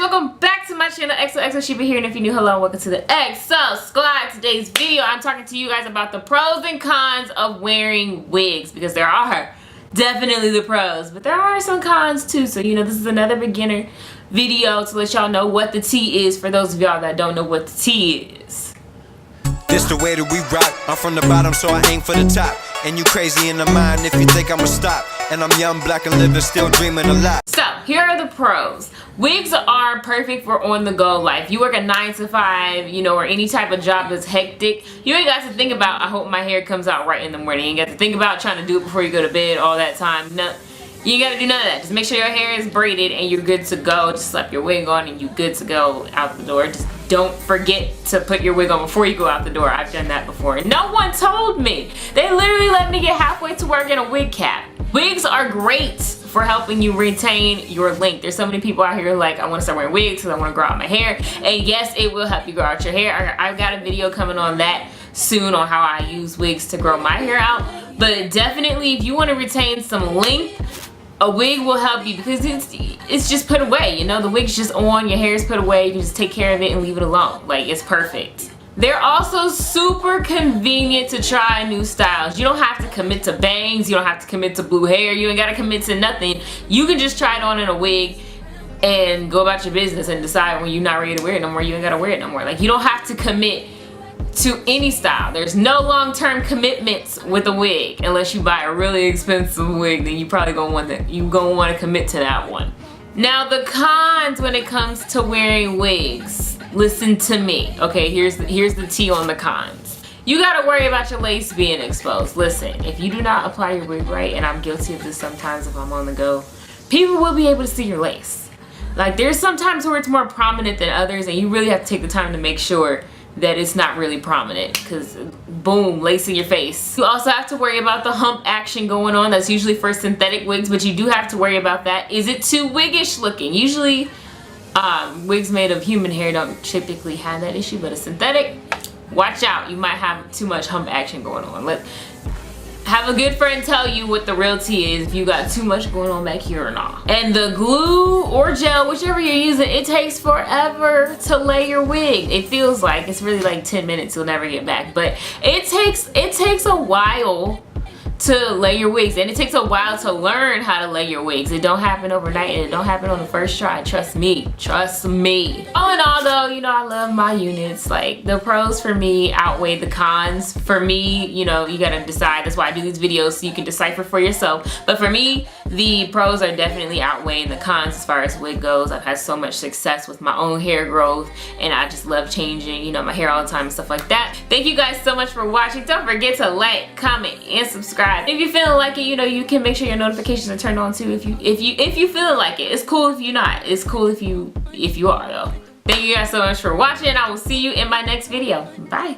welcome back to my channel. XOXO Sheba here, and if you're new, hello, welcome to the XO Squad. Today's video, I'm talking to you guys about the pros and cons of wearing wigs, because there are definitely the pros, but there are some cons too. So, you know, this is another beginner video to let y'all know what the tea is for those of y'all that don't know what the tea is. This the way that we rock. I'm from the bottom, so I aim for the top. And you crazy in the mind if you think I'ma stop. And I'm young, black, and living, still dreaming a lot. So, here are the pros. Wigs are perfect for on-the-go life. You work a 9 to 5, you know, or any type of job that's hectic. You ain't got to think about, I hope my hair comes out right in the morning. You ain't got to think about trying to do it before you go to bed all that time. No, you ain't got to do none of that. Just make sure your hair is braided and you're good to go. Just slap your wig on and you're good to go out the door. Just don't forget to put your wig on before you go out the door. I've done that before. No one told me. They literally let me get halfway to work in a wig cap. Wigs are great for helping you retain your length. There's so many people out here like, I want to start wearing wigs because I want to grow out my hair. And yes, it will help you grow out your hair. I've got a video coming on that soon on how I use wigs to grow my hair out. But definitely, if you want to retain some length, a wig will help you because it's just put away. You know, the wig's just on, your hair is put away. You can just take care of it and leave it alone. Like, it's perfect. They're also super convenient to try new styles. You don't have to commit to bangs. You don't have to commit to blue hair. You ain't got to commit to nothing. You can just try it on in a wig and go about your business and decide when you're not ready to wear it no more, you ain't got to wear it no more. Like, you don't have to commit to any style. There's no long-term commitments with a wig. Unless you buy a really expensive wig, then you probably gonna want to commit to that one. Now, the cons when it comes to wearing wigs. Listen to me. Okay, here's the tea on the cons. You gotta worry about your lace being exposed. Listen, if you do not apply your wig right, and I'm guilty of this sometimes if I'm on the go, people will be able to see your lace. Like, there's some times where it's more prominent than others, and you really have to take the time to make sure that it's not really prominent, because boom, lace in your face. You also have to worry about the hump action going on. That's usually for synthetic wigs, but you do have to worry about that. Is it too wiggish looking? Usually wigs made of human hair don't typically have that issue, but a synthetic, watch out, you might have too much hump action going on. Have a good friend tell you what the real tea is, if you got too much going on back here or not. And the glue or gel, whichever you're using, it takes forever to lay your wig. It feels like it's really like 10 minutes, you'll never get back, but it takes a while to lay your wigs, and it takes a while to learn how to lay your wigs. It don't happen overnight, and it don't happen on the first try. Trust me. All in all though, you know, I love my units. Like, the pros for me outweigh the cons. For me, you know, you gotta decide. That's why I do these videos, so you can decipher for yourself. But for me, the pros are definitely outweighing the cons as far as wig goes. I've had so much success with my own hair growth, and I just love changing, you know, my hair all the time and stuff like that. Thank you guys so much for watching. Don't forget to like, comment, and subscribe. If you're feeling like it, you know, you can make sure your notifications are turned on too. If you feeling like it. It's cool if you're not. It's cool if you are though. Thank you guys so much for watching. I will see you in my next video. Bye.